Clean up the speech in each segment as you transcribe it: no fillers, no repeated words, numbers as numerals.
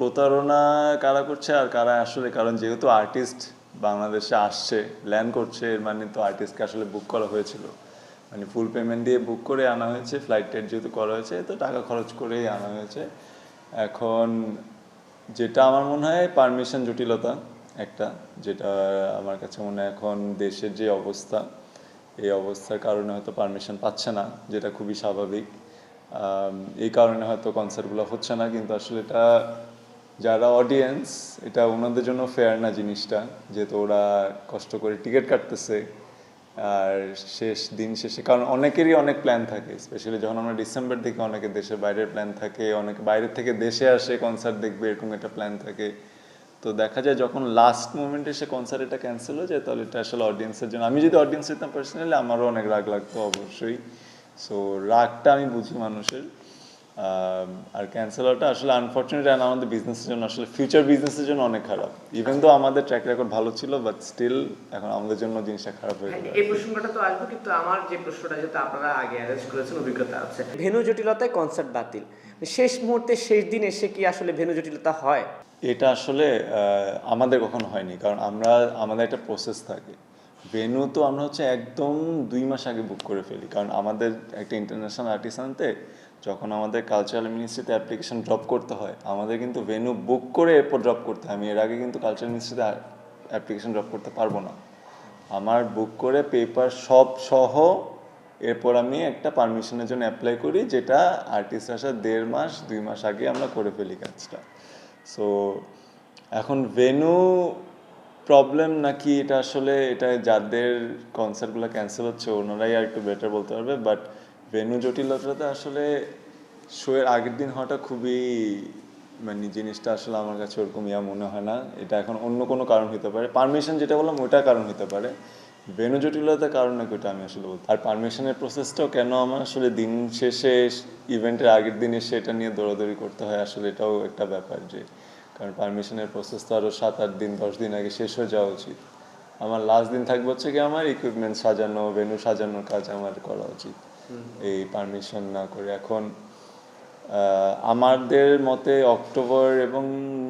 প্রতারণা কারা করছে আর কারা আসলে, কারণ যেহেতু আর্টিস্ট বাংলাদেশে আসছে ল্যান্ড করছে, এর মানে তো আর্টিস্টকে আসলে বুক করা হয়েছিল, মানে ফুল পেমেন্ট দিয়ে বুক করে আনা হয়েছে, ফ্লাইট টেট যেহেতু করা হয়েছে তো টাকা খরচ করেই আনা হয়েছে। এখন যেটা আমার মনে হয় পারমিশন জটিলতা একটা, যেটা আমার কাছে মনে হয় এখন দেশের যে অবস্থা, এই অবস্থার কারণে হয়তো পারমিশন পাচ্ছে না, যেটা খুবই স্বাভাবিক। এই কারণে হয়তো কনসার্টগুলো হচ্ছে না, কিন্তু আসলে এটা যারা অডিয়েন্স, এটা ওনাদের জন্য ফেয়ার না জিনিসটা, যেহেতু ওরা কষ্ট করে টিকিট কাটতেছে। আর দিন শেষে, কারণ অনেকেরই অনেক প্ল্যান থাকে, স্পেশালি যখন আমরা ডিসেম্বর থেকে অনেকে দেশের বাইরের প্ল্যান থাকে, অনেকে বাইরের থেকে দেশে আসে কনসার্ট দেখবে, এরকম একটা প্ল্যান থাকে। তো দেখা যায় যখন লাস্ট মোমেন্টে এসে কনসার্ট এটা ক্যান্সেল হয়ে যায়, তাহলে এটা আসলে অডিয়েন্সের জন্য, আমি যদি অডিয়েন্স হইতাম পার্সোনালি আমারও অনেক রাগ লাগতো অবশ্যই। সো রাগটা আমি বুঝি মানুষের। আর ক্যান্সেল হওয়াটা আসলে আনফর্চুনেট, আর আমাদের বিজনেসের জন্য, আসলে ফিউচার বিজনেসের জন্য অনেক খারাপ। ইভেন তো আমাদের ট্র্যাক রেকর্ড ভালো ছিল, বাট স্টিল এখন আমাদের জন্য জিনিসটা খারাপ হয়ে গেল। এই প্রসঙ্গটা তো আসবে, কিন্তু আমার যে প্রশ্নটা, যেহেতু আপনারা আগে অ্যারেঞ্জ করেছেন, অভিজ্ঞতা আছে, ভেন্যু জটিলতায় কনসার্ট বাতিল, শেষ মুহূর্তে শেষ দিন এসে কি আসলে ভেন্যু জটিলতা হয়? এটা আসলে আমাদের কখনো হয়নি, কারণ আমাদের একটা প্রসেস থাকে। ভেন্যু তো আমরা একদম 2 মাস আগে বুক করে ফেলি, কারণ আমাদের একটা ইন্টারন্যাশনাল আর্টিস্ট আনতে যখন আমাদের কালচারাল মিনিস্ট্রিতে অ্যাপ্লিকেশন ড্রপ করতে হয়, আমাদের কিন্তু ভেন্যু বুক করে এরপর ড্রপ করতে হয়। আমি এর আগে কিন্তু কালচারাল মিনিস্ট্রিতে অ্যাপ্লিকেশন ড্রপ করতে পারবো না। আমার বুক করে পেপার সব সহ এরপর আমি একটা পারমিশনের জন্য অ্যাপ্লাই করি, যেটা আর্টিস্ট আসার 1.5 মাস 2 মাস আগে আমরা করে ফেলি কাজটা। সো এখন ভেন্যু প্রবলেম নাকি এটা আসলে, এটা যাদের কনসার্টগুলো ক্যান্সেল হচ্ছে ওনারাই আর একটু বেটার বলতে পারবে। বাট ভেন্যু জটিলতাটা আসলে শোয়ের আগের দিন হওয়াটা খুবই, মানে জিনিসটা আসলে আমার কাছে ওরকম মনে হয় না। এটা এখন অন্য কোনো কারণ হতে পারে, পারমিশন যেটা বললাম ওটা কারণ হতে পারে, ভেন্যু জটিলতার কারণ নাকি ওটা আমি আসলে বলতে। আর পারমিশনের প্রসেসটাও কেন আমার আসলে দিন শেষে ইভেন্টের আগের দিন এসে এটা নিয়ে দৌড়াদৌড়ি করতে হয়, আসলে এটাও একটা ব্যাপার। যে কারণ পারমিশনের প্রসেস তো আরও 7-8 দিন 10 দিন আগে শেষ হয়ে যাওয়া উচিত। আমার লাস্ট দিন থাকবে কি আমার ইকুইপমেন্ট সাজানো, ভেন্যু সাজানোর কাজ আমার করা উচিত এই পারমিশন না করে। এখন আমাদের মতে অক্টোবর এবং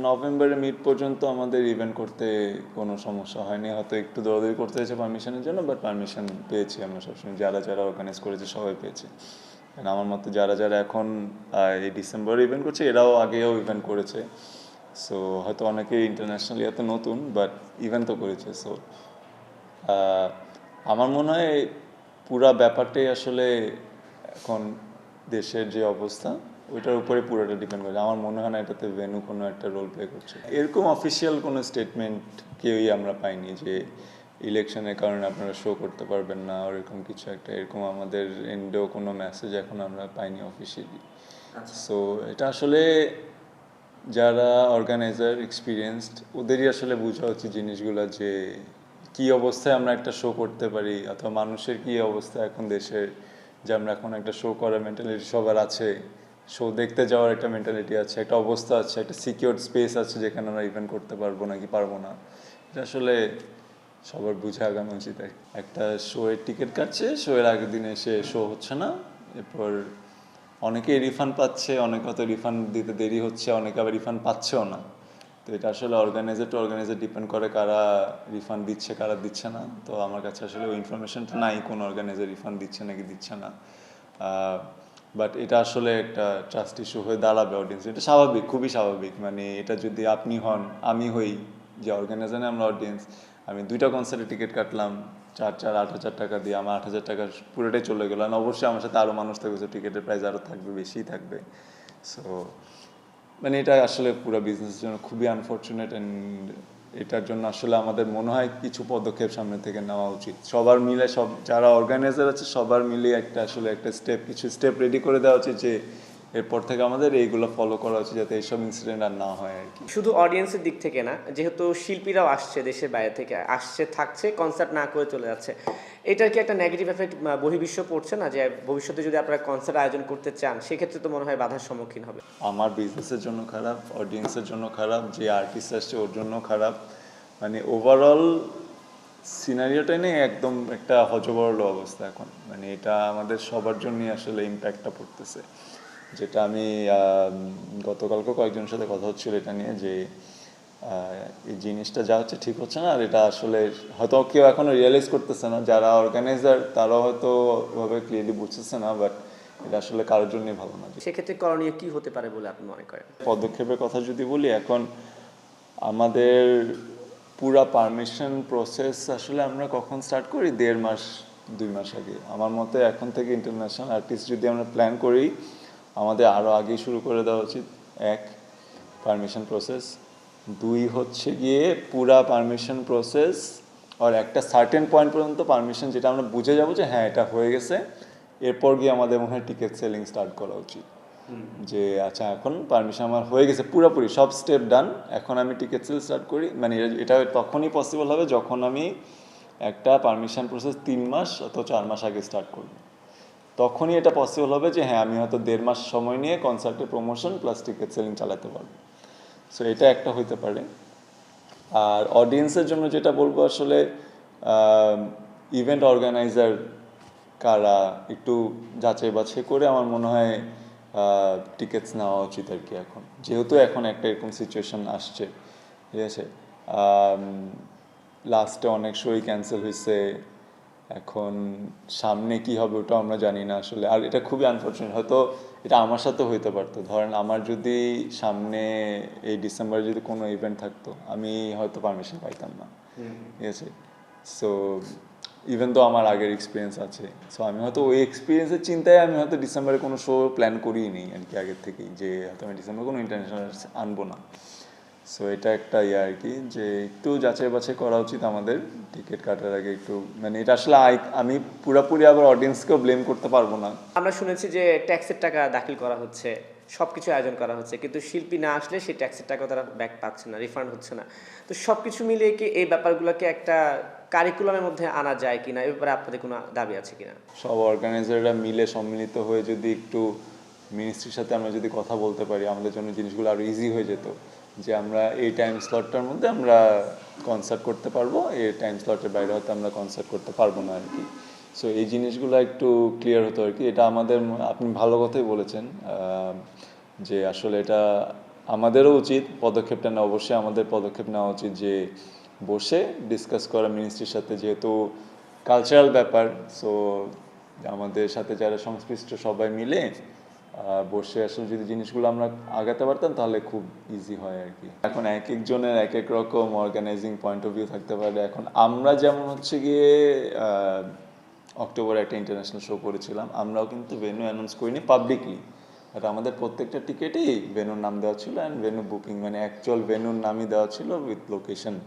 নভেম্বরের মিড পর্যন্ত আমাদের ইভেন্ট করতে কোনো সমস্যা হয়নি, হয়তো একটু দৌড়াদৌড়ি করতে হয়েছে পারমিশনের জন্য, বাট পারমিশন পেয়েছি আমরা সবসময়, যারা যারা অর্গানাইজ করেছে সবাই পেয়েছে। কারণ আমার মতে যারা যারা এখন এই ডিসেম্বরে ইভেন্ট করছে এরাও আগেও ইভেন্ট করেছে। সো হয়তো অনেকে ইন্টারন্যাশনালি এত নতুন, বাট ইভেন্ট তো করেছে। সো আমার মনে হয় পুরা ব্যাপারটাই আসলে এখন দেশের যে অবস্থা ওইটার উপরে পুরোটা ডিপেন্ড করে। আমার মনে হয় না এটাতে ভেন্যু কোনো একটা রোল প্লে করছে। এরকম অফিসিয়াল কোনো স্টেটমেন্ট কেউই আমরা পাইনি যে ইলেকশনের কারণে আপনারা শো করতে পারবেন না, এরকম কিছু একটা, এরকম আমাদের এন্ডেও কোনো মেসেজ এখন আমরা পাইনি অফিসিয়ালি। সো এটা আসলে যারা অর্গানাইজার এক্সপিরিয়েন্সড ওদেরই আসলে বোঝা উচিত জিনিসগুলো, যে কি অবস্থায় আমরা একটা শো করতে পারি, অথবা মানুষের কি অবস্থা এখন দেশের, যে আমরা এখন একটা শো করার মেন্টালিটি সবার আছে, শো দেখতে যাওয়ার একটা মেন্টালিটি আছে, একটা অবস্থা আছে, একটা সিকিউর স্পেস আছে যেখানে আমরা ইভেন্ট করতে পারবো নাকি পারবো না। এটা আসলে সবার বুঝে আগানো উচিত। একটা শো এর টিকিট কাটছে, শো এর আগের দিনে এসে শো হচ্ছে না, এরপর অনেকে রিফান্ড পাচ্ছে, অনেকে হয়তো রিফান্ড দিতে দেরি হচ্ছে, অনেকে আবার রিফান্ড পাচ্ছেও না। তো এটা আসলে অর্গানাইজার টু অর্গানাইজার ডিপেন্ড করে কারা রিফান্ড দিচ্ছে কারা দিচ্ছে না। তো আমার কাছে আসলে ওই ইনফরমেশনটা নাই কোন অর্গানাইজার রিফান্ড দিচ্ছে নাকি দিচ্ছে না। বাট এটা আসলে একটা ট্রাস্ট ইস্যু হয়ে দাঁড়াবে অডিয়েন্স, এটা স্বাভাবিক, খুবই স্বাভাবিক। মানে এটা যদি আপনি হন, আমি হই, যে অর্গানাইজার আমরা অডিয়েন্স, আমি 2টা কনসার্টের টিকিট কাটলাম 8,000 টাকা দিয়ে, আমার 8,000 টাকা পুরোটাই চলে গেলো। আর অবশ্যই আমার সাথে আরও মানুষ থাকবে, তো টিকিটের প্রাইস আরও থাকবে, বেশিই থাকবে। সো মানে এটা আসলে পুরো বিজনেসের জন্য খুবই আনফর্চুনেট। অ্যান্ড এটার জন্য আসলে আমাদের মনে হয় কিছু পদক্ষেপ সামনে থেকে নেওয়া উচিত, সবার মিলে, সব যারা অর্গানাইজার আছে সবার মিলে একটা কিছু স্টেপ রেডি করে দেওয়া উচিত, যে এরপর থেকে আমাদের এইগুলো ফলো করা উচিত, যাতে এইসব ইনসিডেন্ট আর না হয় আর কি। শুধু অডিয়েন্সের দিক থেকে না, যেহেতু শিল্পীরাও আসছে, দেশের বাইরে থেকে আসছে, থাকছে, কনসার্ট না করে চলে যাচ্ছে, এটার কি একটা নেগেটিভ এফেক্ট বহির্বিশ্ব পড়ছে না? যে ভবিষ্যতে যদি আপনারা কনসার্ট আয়োজন করতে চান, সেক্ষেত্রে তো মনে হয় বাধার সম্মুখীন হবে। আমার বিজনেসের জন্য খারাপ, অডিয়েন্সের জন্য খারাপ, যে আর্টিস্ট আসছে ওর জন্য খারাপ। মানে ওভারঅল সিনারিওটাই নেই, একদম একটা হজবরল অবস্থা এখন। মানে এটা আমাদের সবার জন্যই আসলে ইম্প্যাক্টটা পড়তেছে। যেটা আমি গতকালকে কয়েকজনের সাথে কথা হচ্ছিল এটা নিয়ে যে এই জিনিসটা যা হচ্ছে ঠিক হচ্ছে না, আর এটা আসলে হয়তো কেউ এখনো রিয়েলাইজ করতেছে না, যারা অর্গানাইজার তারাও হয়তো ওভাবে ক্লিয়ারলি বুঝতেছে না, বাট এটা আসলে কারোর জন্যই ভালো না। সেক্ষেত্রে করণীয় কি হতে পারে বলে আপনি মনে করেন? পদক্ষেপের কথা যদি বলি, এখন আমাদের পুরা পারমিশন প্রসেস আসলে আমরা কখন স্টার্ট করি, 1.5 মাস 2 মাস আগে। আমার মতে এখন থেকে ইন্টারন্যাশনাল আর্টিস্ট যদি আমরা প্ল্যান করি, আমাদের আরও আগেই শুরু করে দেওয়া উচিত। 1, পারমিশন প্রসেস। 2 হচ্ছে গিয়ে পুরা পারমিশন প্রসেস আর একটা সার্টেন পয়েন্ট পর্যন্ত পারমিশন, যেটা আমরা বুঝে যাবো যে হ্যাঁ এটা হয়ে গেছে, এরপর গিয়ে আমাদের মনে হয় টিকিট সেলিং স্টার্ট করা উচিত। যে আচ্ছা এখন পারমিশন আমার হয়ে গেছে পুরোপুরি, সব স্টেপ ডান, এখন আমি টিকিট সেল স্টার্ট করি। মানে এটা তখনই পসিবল হবে যখন আমি একটা পারমিশন প্রসেস 3 মাস অথবা 4 মাস আগে স্টার্ট করব। তখনই এটা পসিবল হবে যে হ্যাঁ আমি হয়তো 1.5 মাস সময় নিয়ে কনসার্টের প্রমোশন প্লাস টিকিট সেলিং চালাতে পারবো। সো এটা একটা হইতে পারে। আর অডিয়েন্সের জন্য যেটা বলবো, আসলে ইভেন্ট অর্গানাইজার কারা একটু যাচাই বাছাই করে আমার মনে হয় টিকিটস নেওয়া উচিত আর কি। এখন যেহেতু এখন একটা এরকম সিচুয়েশন আসছে, ঠিক আছে, লাস্টে অনেক শোই ক্যান্সেল হয়েছে, এখন সামনে কি হবে ওটাও আমরা জানি না আসলে। আর এটা খুবই আনফর্চুনেট, হয়তো এটা আমার সাথে হইতে পারতো। ধরেন আমার যদি সামনে এই ডিসেম্বরে যদি কোনো ইভেন্ট থাকতো, আমি হয়তো পারমিশন পাইতাম না, ঠিক আছে। সো ইভেন তো আমার আগের এক্সপিরিয়েন্স আছে, সো আমি হয়তো ওই এক্সপিরিয়েন্সের চিন্তায় আমি হয়তো ডিসেম্বরে কোনো শো প্ল্যান করিই নি আর কি আগের থেকেই, যে হয়তো আমি ডিসেম্বরে কোনো ইন্টারন্যাশনাল আনবো না। সো এটা একটা আর কি, যে একটু যাচাই বাছাই করা উচিত আমাদের টিকিট কাটার আগে একটু। মানে এটা আসলে আমি পুরোপুরি আবার অডিয়েন্সকেও ব্লেম করতে পারবো না। আমরা শুনেছি যে ট্যাক্সের টাকা দাখিল করা হচ্ছে, সবকিছু আয়োজন করা হচ্ছে, কিন্তু শিল্পী না আসলে সেই ট্যাক্সের টাকা তারা ব্যাক পাচ্ছে না, রিফান্ড হচ্ছে না। তো সবকিছু মিলিয়ে কি এই ব্যাপারগুলোকে একটা কারিকুলামের মধ্যে আনা যায় কিনা, এ ব্যাপারে আপনাদের কোনো দাবি আছে কিনা? সব অর্গানাইজাররা মিলে সম্মিলিত হয়ে যদি একটু মিনিস্ট্রির সাথে আমরা যদি কথা বলতে পারি, আমাদের জন্য জিনিসগুলো আরও ইজি হয়ে যেত। যে আমরা এই টাইম স্লটটার মধ্যে আমরা কনসার্ট করতে পারবো, এই টাইম স্লটের বাইরে হয়তো আমরা কনসার্ট করতে পারবো না আর কি। সো এই জিনিসগুলো একটু ক্লিয়ার হতো আর কি। এটা আমাদের, আপনি ভালো কথাই বলেছেন, যে আসলে এটা আমাদেরও উচিত পদক্ষেপটা নেওয়া। অবশ্যই আমাদের পদক্ষেপ নেওয়া উচিত যে বসে ডিসকাস করা মিনিস্ট্রির সাথে, যেহেতু কালচারাল ব্যাপার। সো আমাদের সাথে যারা সংশ্লিষ্ট সবাই মিলে বসে আসলে যদি জিনিসগুলো আমরা আগাতে পারতাম তাহলে খুব ইজি হয় আর কি। এখন এক একজনের এক এক রকম অর্গানাইজিং পয়েন্ট অফ ভিউ থাকতে পারে। এখন আমরা যেমন হচ্ছে গিয়ে অক্টোবরে একটা ইন্টারন্যাশনাল শো করেছিলাম, আমরাও কিন্তু ভেন্যু অ্যানাউন্স করিনি পাবলিকলি, বাট আমাদের প্রত্যেকটা টিকিটেই ভেন্যুর নাম দেওয়া ছিল অ্যান্ড ভেন্যু বুকিং, মানে অ্যাকচুয়াল ভেন্যুর নামই দেওয়া ছিল উইথ লোকেশন।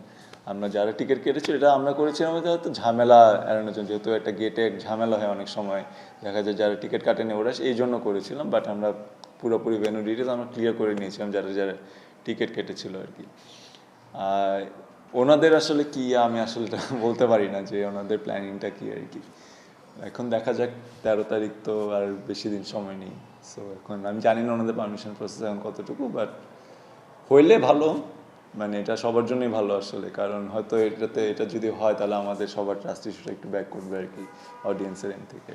আমরা যারা টিকিট কেটেছিল, এটা আমরা করেছিলাম হয়তো ঝামেলা এড়ানোর জন্য, যেহেতু একটা গেটে ঝামেলা হয় অনেক সময়, দেখা যায় যারা টিকিট কাটেনি ওরা, এই জন্য করেছিলাম। বাট আমরা পুরোপুরি ভেন্যু ডিটেলস আমরা ক্লিয়ার করে নিয়েছিলাম যারা যারা টিকিট কেটেছিল আর কি। আর ওনাদের আসলে কি, আমি আসলে এটা বলতে পারি না যে ওনাদের প্ল্যানিংটা কি আর কি। এখন দেখা যাক, 13 তারিখ তো আর বেশি দিন সময় নেই। সো এখন আমি জানি না ওনাদের পারমিশন প্রসেস এখন কতটুকু, বাট হইলে ভালো, মানে এটা সবার জন্যই ভালো আসলে। কারণ হয়তো এটা যদি হয় তাহলে আমাদের সবার ট্রাস্ট ইস্যুটা একটু ব্যাক করবে আর কি, অডিয়েন্সের এন্ড থেকে।